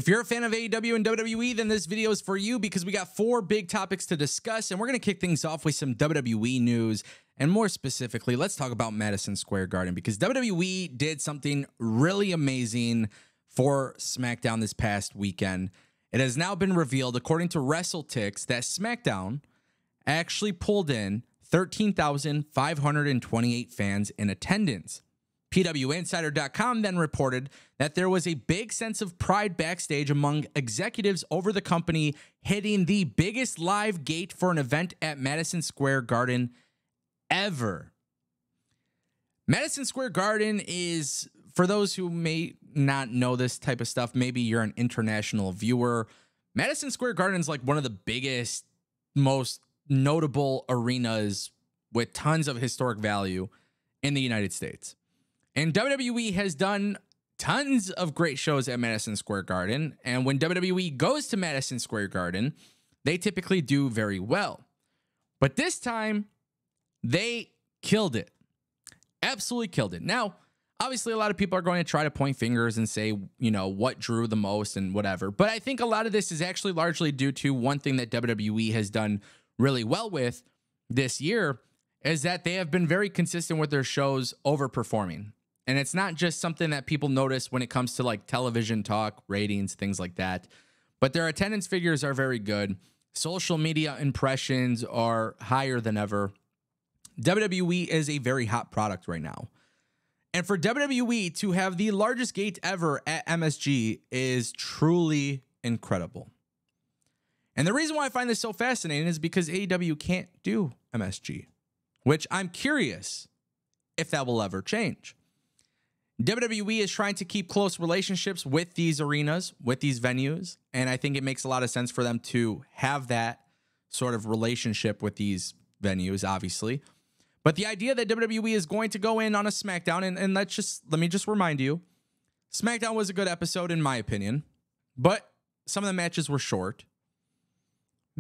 If you're a fan of AEW and WWE, then this video is for you because we got 4 big topics to discuss, and we're going to kick things off with some WWE news. And more specifically, let's talk about Madison Square Garden because WWE did something really amazing for SmackDown this past weekend. It has now been revealed, according to WrestleTix, that SmackDown actually pulled in 13,528 fans in attendance. PWInsider.com then reported that there was a big sense of pride backstage among executives over the company hitting the biggest live gate for an event at Madison Square Garden ever. Madison Square Garden is, for those who may not know this type of stuff, maybe you're an international viewer, Madison Square Garden is like one of the biggest, most notable arenas with tons of historic value in the United States. And WWE has done tons of great shows at Madison Square Garden. And when WWE goes to Madison Square Garden, they typically do very well. But this time, they killed it. Absolutely killed it. Now, obviously, a lot of people are going to try to point fingers and say, you know, what drew the most and whatever. But I think a lot of this is actually largely due to one thing that WWE has done really well with this year is that they have been very consistent with their shows overperforming. And it's not just something that people notice when it comes to like television talk, ratings, things like that. But their attendance figures are very good. Social media impressions are higher than ever. WWE is a very hot product right now. And for WWE to have the largest gate ever at MSG is truly incredible. And the reason why I find this so fascinating is because AEW can't do MSG, which I'm curious if that will ever change. WWE is trying to keep close relationships with these arenas, with these venues, and I think it makes a lot of sense for them to have that sort of relationship with these venues, obviously. But the idea that WWE is going to go in on a SmackDown, and let me just remind you, SmackDown was a good episode in my opinion, but some of the matches were short.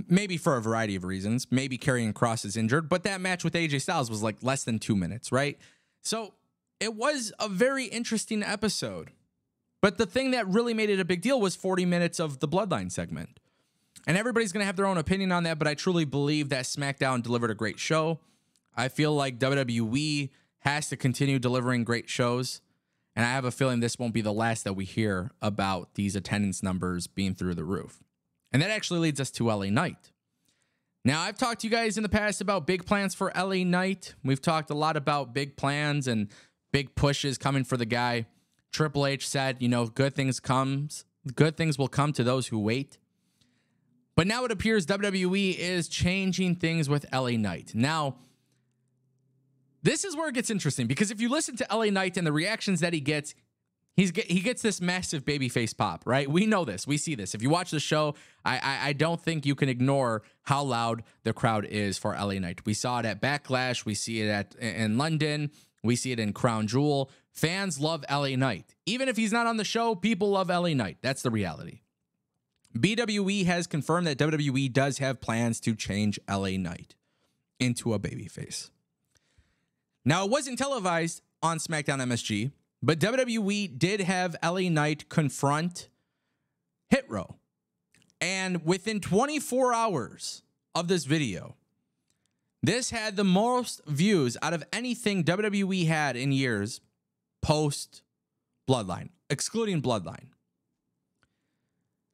Maybe for a variety of reasons. Maybe Karrion Kross is injured, but that match with AJ Styles was like less than 2 minutes, right? So it was a very interesting episode. But the thing that really made it a big deal was 40 minutes of the Bloodline segment. And everybody's going to have their own opinion on that, but I truly believe that SmackDown delivered a great show. I feel like WWE has to continue delivering great shows. And I have a feeling this won't be the last that we hear about these attendance numbers being through the roof. And that actually leads us to LA Knight. Now, I've talked to you guys in the past about big plans for LA Knight. We've talked a lot about big plans and big pushes coming for the guy. Triple H said, you know, good things will come to those who wait. But now it appears WWE is changing things with LA Knight. Now, this is where it gets interesting because if you listen to LA Knight and the reactions that he gets, he gets this massive babyface pop, right? We know this. We see this. If you watch the show, I don't think you can ignore how loud the crowd is for LA Knight. We saw it at Backlash. We see it in London. We see it in Crown Jewel. Fans love LA Knight. Even if he's not on the show, people love LA Knight. That's the reality. BWE has confirmed that WWE does have plans to change LA Knight into a babyface. Now, it wasn't televised on SmackDown MSG, but WWE did have LA Knight confront Hit Row. And within 24 hours of this video, this had the most views out of anything WWE had in years post Bloodline, excluding Bloodline.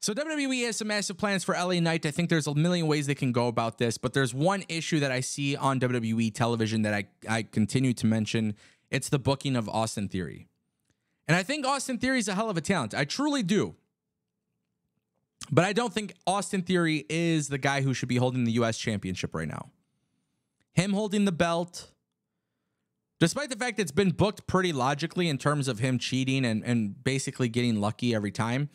So WWE has some massive plans for LA Knight. I think there's a million ways they can go about this, but there's one issue that I see on WWE television that I continue to mention. It's the booking of Austin Theory. And I think Austin Theory is a hell of a talent. I truly do. But I don't think Austin Theory is the guy who should be holding the U.S. Championship right now. Him holding the belt, despite the fact that it's been booked pretty logically in terms of him cheating and basically getting lucky every time,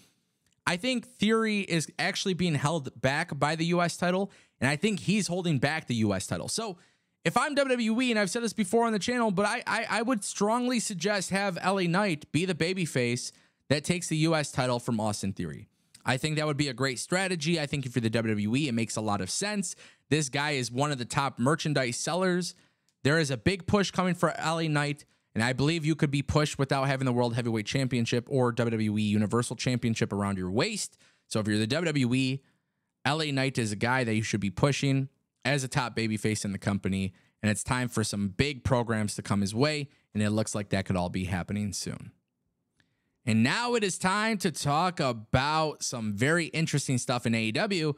I think Theory is actually being held back by the U.S. title, and I think he's holding back the U.S. title. So if I'm WWE, and I've said this before on the channel, but I would strongly suggest have LA Knight be the babyface that takes the U.S. title from Austin Theory. I think that would be a great strategy. I think if you're the WWE, it makes a lot of sense. This guy is one of the top merchandise sellers. There is a big push coming for LA Knight, And I believe you could be pushed without having the World Heavyweight Championship or WWE Universal Championship around your waist. So if you're the WWE, LA Knight is a guy that you should be pushing as a top babyface in the company. And it's time for some big programs to come his way. And it looks like that could all be happening soon. And now it is time to talk about some very interesting stuff in AEW.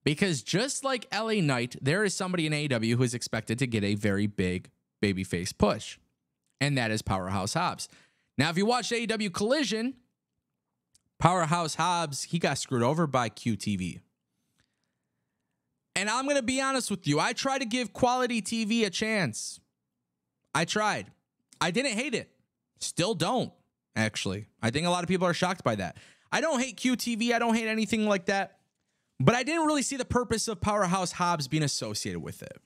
Because just like LA Knight, there is somebody in AEW who is expected to get a very big babyface push. And that is Powerhouse Hobbs. Now, if you watched AEW Collision, Powerhouse Hobbs, he got screwed over by QTV. And I'm going to be honest with you. I tried to give quality TV a chance. I tried. I didn't hate it. Still don't, actually. I think a lot of people are shocked by that. I don't hate QTV. I don't hate anything like that. But I didn't really see the purpose of Powerhouse Hobbs being associated with it.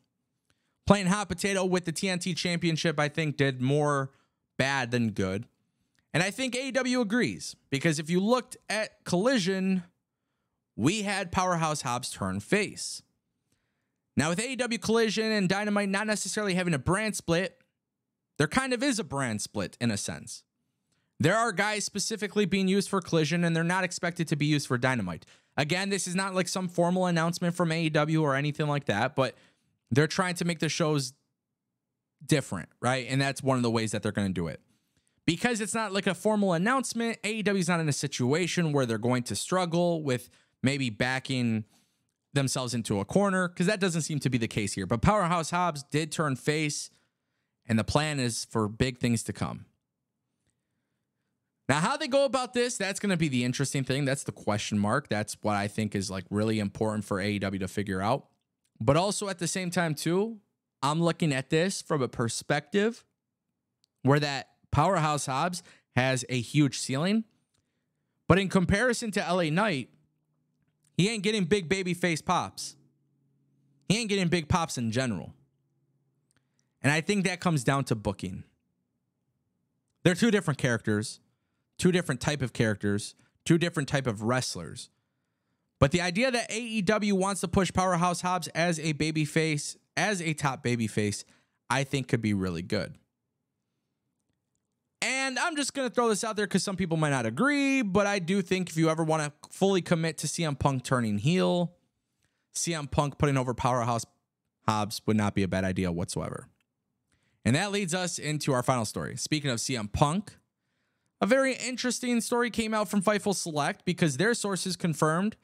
Playing hot potato with the TNT Championship, I think, did more bad than good. And I think AEW agrees. Because if you looked at Collision, we had Powerhouse Hobbs turn face. Now, with AEW Collision and Dynamite not necessarily having a brand split, there kind of is a brand split in a sense. There are guys specifically being used for Collision, and they're not expected to be used for Dynamite. Again, this is not like some formal announcement from AEW or anything like that, but they're trying to make the shows different, right? And that's one of the ways that they're going to do it. Because it's not like a formal announcement, AEW is not in a situation where they're going to struggle with maybe backing themselves into a corner, because that doesn't seem to be the case here. But Powerhouse Hobbs did turn face, and the plan is for big things to come. Now, how they go about this, that's going to be the interesting thing. That's the question mark. That's what I think is like really important for AEW to figure out. But also at the same time, too, I'm looking at this from a perspective where that Powerhouse Hobbs has a huge ceiling. But in comparison to LA Knight, he ain't getting big baby face pops. He ain't getting big pops in general. And I think that comes down to booking. They're two different characters, two different type of characters, two different type of wrestlers. But the idea that AEW wants to push Powerhouse Hobbs as a babyface, as a top babyface, I think could be really good. And I'm just going to throw this out there because some people might not agree, but I do think if you ever want to fully commit to CM Punk turning heel, CM Punk putting over Powerhouse Hobbs would not be a bad idea whatsoever. And that leads us into our final story. Speaking of CM Punk, a very interesting story came out from Fightful Select because their sources confirmed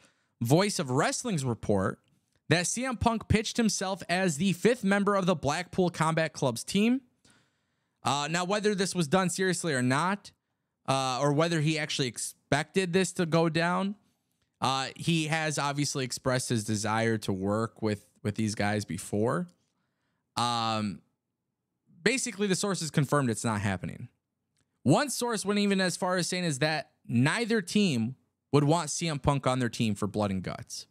Voice of Wrestling's report that CM Punk pitched himself as the 5th member of the Blackpool Combat Club's team. Now, whether this was done seriously or not, or whether he actually expected this to go down, he has obviously expressed his desire to work with these guys before. Basically, the sources confirmed it's not happening. One source went even as far as saying is that neither team would want CM Punk on their team for blood and guts.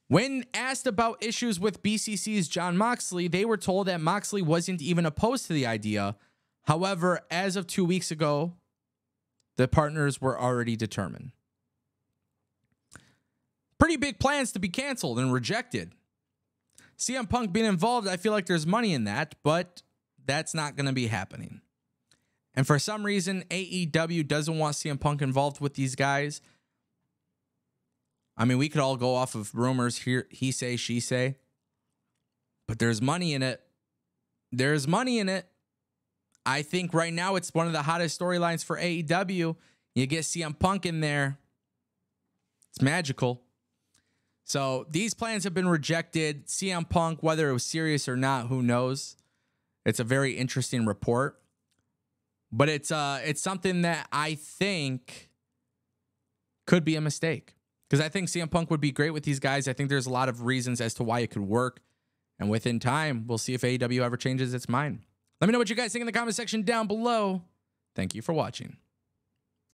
When asked about issues with BCC's Jon Moxley, they were told that Moxley wasn't even opposed to the idea. However, as of 2 weeks ago, the partners were already determined. Pretty big plans to be canceled and rejected. CM Punk being involved, I feel like there's money in that, but that's not going to be happening. And for some reason, AEW doesn't want CM Punk involved with these guys. I mean, we could all go off of rumors here, he say, she say, but there's money in it. There's money in it. I think right now it's one of the hottest storylines for AEW. You get CM Punk in there. It's magical. So these plans have been rejected. CM Punk, whether it was serious or not, who knows? It's a very interesting report. But it's something that I think could be a mistake. Because I think CM Punk would be great with these guys. I think there's a lot of reasons as to why it could work. And within time, we'll see if AEW ever changes its mind. Let me know what you guys think in the comment section down below. Thank you for watching.